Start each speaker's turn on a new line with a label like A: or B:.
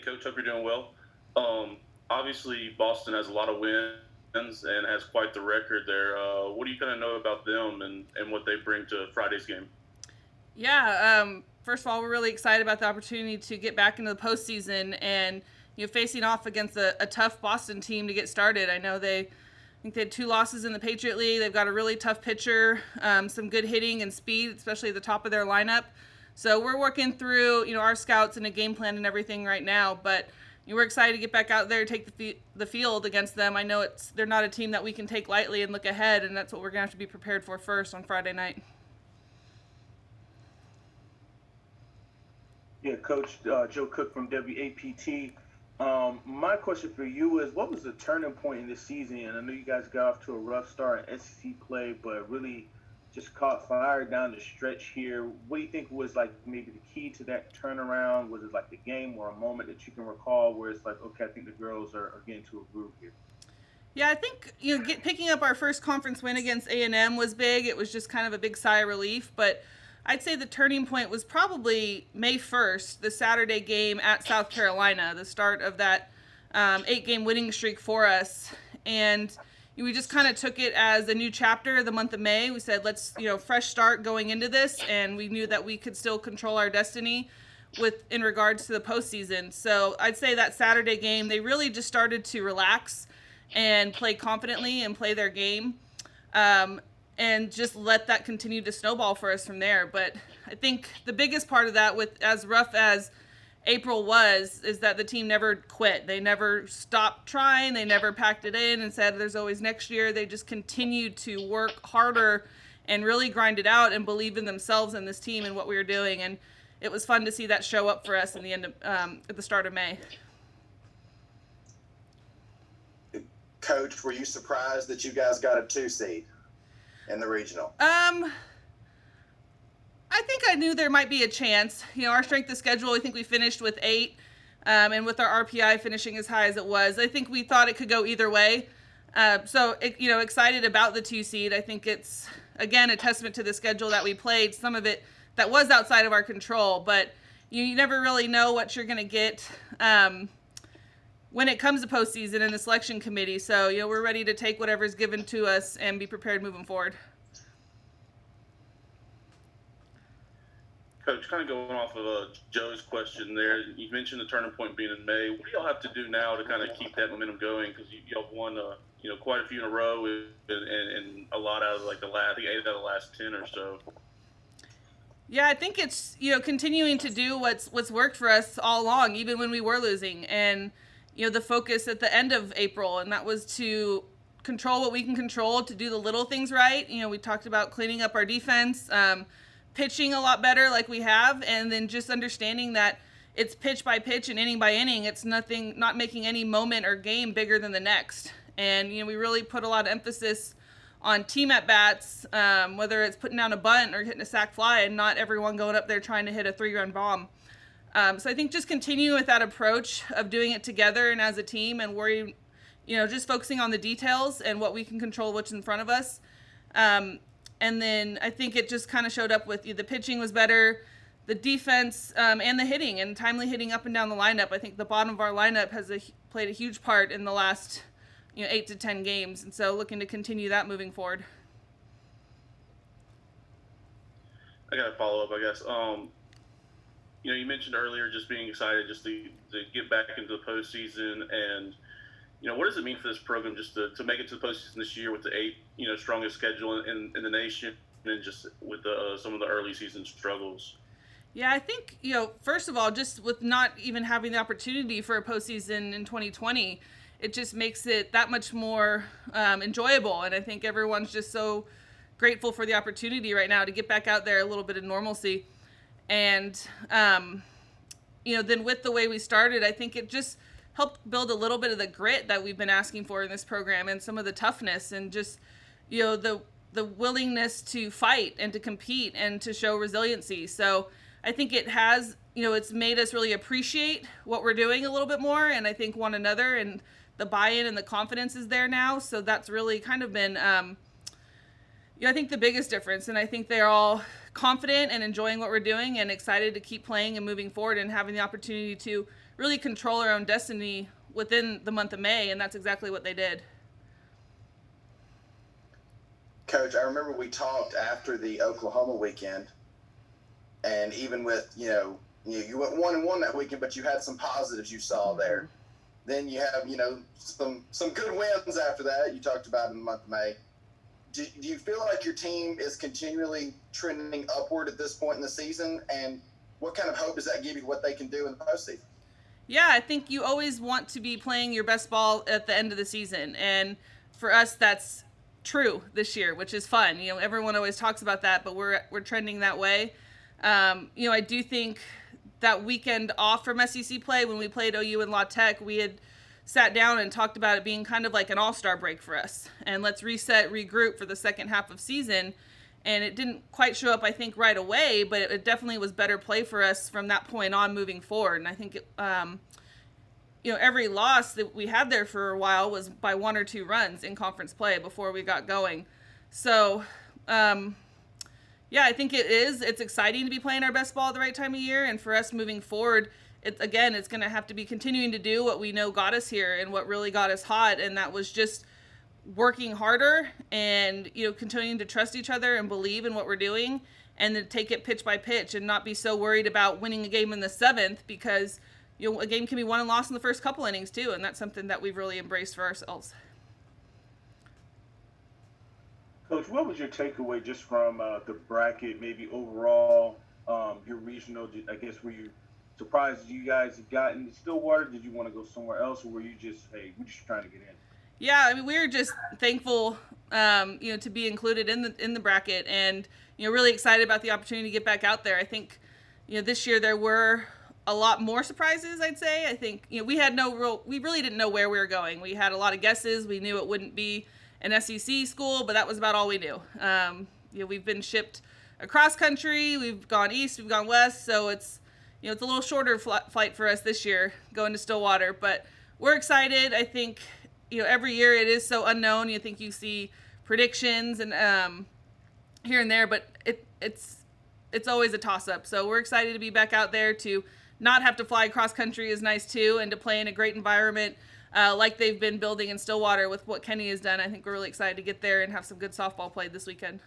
A: Coach. Hope you're doing well. Obviously, Boston has a lot of wins and has quite the record there. What do you kind of know about them and what they bring to Friday's game?
B: Yeah. First of all, we're really excited about the opportunity to get back into the postseason and facing off against a tough Boston team to get started. I think they had 2 losses in the Patriot League. They've got a really tough pitcher, some good hitting and speed, especially at the top of their lineup. So we're working through our scouts and a game plan and everything right now, but we're excited to get back out there, take the field against them. I know they're not a team that we can take lightly and look ahead, and that's what we're gonna have to be prepared for first on Friday night.
C: Yeah, Coach Joe Cook from WAPT. My question for you is, what was the turning point in this season? And I know you guys got off to a rough start in SEC play, but really just caught fire down the stretch here. What do you think was like maybe the key to that turnaround? Was it like the game or a moment that you can recall where it's like, okay, I think the girls are getting to a groove here?
B: Yeah, I think picking up our first conference win against A&M was big. It was just kind of a big sigh of relief, but I'd say the turning point was probably May 1st, the Saturday game at South Carolina, the start of that 8-game winning streak for us. And we just kind of took it as a new chapter the month of May. We said, let's, fresh start going into this. And we knew that we could still control our destiny in regards to the postseason. So I'd say that Saturday game, they really just started to relax and play confidently and play their game. And just let that continue to snowball for us from there. But I think the biggest part of that, with as rough as April was, is that the team never quit. They never stopped trying. They never packed it in and said there's always next year. They just continued to work harder and really grind it out and believe in themselves and this team and what we were doing. And it was fun to see that show up for us in the end of, at the start of May.
D: Coach, were you surprised that you guys got a 2 seed in the regional?
B: I think I knew there might be a chance. Our strength of schedule, I think we finished with 8, and with our RPI finishing as high as it was, I think we thought it could go either way. Excited about the 2 seed. I think it's, again, a testament to the schedule that we played. Some of it that was outside of our control, but you never really know what you're going to get when it comes to postseason and the selection committee. So, we're ready to take whatever's given to us and be prepared moving forward.
A: Coach, kind of going off of Joe's question there, you mentioned the turning point being in May. What do y'all have to do now to kind of keep that momentum going? Because y'all won, quite a few in a row and a lot out of like I think 8 out of the last 10 or so.
B: Yeah, I think it's continuing to do what's worked for us all along, even when we were losing, and the focus at the end of April, and that was to control what we can control, to do the little things right. We talked about cleaning up our defense, pitching a lot better like we have, and then just understanding that it's pitch by pitch and inning by inning. It's not making any moment or game bigger than the next. And, we really put a lot of emphasis on team at bats, whether it's putting down a bunt or hitting a sac fly, and not everyone going up there trying to hit a 3-run bomb. So I think just continuing with that approach of doing it together and as a team, and worrying, just focusing on the details and what we can control, what's in front of us. And then I think it just kind of showed up with the pitching was better, the defense, and the hitting and timely hitting up and down the lineup. I think the bottom of our lineup has played a huge part in the last 8 to 10 games, and so looking to continue that moving forward.
A: I got to follow up, I guess. You mentioned earlier just being excited just to get back into the postseason, and what does it mean for this program just to make it to the postseason this year with the 8 strongest schedule in the nation, and just with some of the early season struggles?
B: Yeah, I think first of all, just with not even having the opportunity for a postseason in 2020, it just makes it that much more enjoyable, and I think everyone's just so grateful for the opportunity right now to get back out there, a little bit of normalcy. And, then with the way we started, I think it just helped build a little bit of the grit that we've been asking for in this program, and some of the toughness, and just, the willingness to fight and to compete and to show resiliency. So I think it has, it's made us really appreciate what we're doing a little bit more, and I think one another, and the buy-in and the confidence is there now. So that's really kind of been, I think the biggest difference. And I think they're all confident and enjoying what we're doing and excited to keep playing and moving forward and having the opportunity to really control our own destiny within the month of May, and that's exactly what they did.
D: Coach, I remember we talked after the Oklahoma weekend, and even with, you went 1-1 that weekend, but you had some positives you saw there. Then you have, some good wins after that. You talked about in the month of May. Do you feel like your team is continually trending upward at this point in the season? And what kind of hope does that give you what they can do in the postseason?
B: Yeah, I think you always want to be playing your best ball at the end of the season. And for us, that's true this year, which is fun. Everyone always talks about that, but we're trending that way. I do think that weekend off from SEC play, when we played OU and La Tech, we had sat down and talked about it being kind of like an all-star break for us. And let's reset, regroup for the second half of season. And it didn't quite show up, I think, right away, but it definitely was better play for us from that point on moving forward. And I think, every loss that we had there for a while was by 1 or 2 runs in conference play before we got going. So, I think it's exciting to be playing our best ball at the right time of year. And for us moving forward, it's going to have to be continuing to do what we know got us here and what really got us hot. And that was just working harder and, continuing to trust each other and believe in what we're doing, and then take it pitch by pitch and not be so worried about winning a game in the 7th, because, a game can be won and lost in the first couple innings too. And that's something that we've really embraced for ourselves.
C: Coach, what was your takeaway just from the bracket, maybe overall, your regional? I guess, were you surprised you guys had gotten Stillwater? Did you want to go somewhere else, or were you just, hey, we're just trying to get in?
B: Yeah, I mean, we were just thankful, to be included in the bracket, and really excited about the opportunity to get back out there. I think, this year there were a lot more surprises. I'd say. I think we really didn't know where we were going. We had a lot of guesses. We knew it wouldn't be an SEC school, but that was about all we knew. We've been shipped across country. We've gone east. We've gone west. So it's it's a little shorter flight for us this year going to Stillwater, but we're excited. I think. Every year it is so unknown. You think you see predictions and here and there, but it's always a toss-up. So we're excited to be back out there. To not have to fly cross country is nice too, and to play in a great environment like they've been building in Stillwater with what Kenny has done. I think we're really excited to get there and have some good softball played this weekend.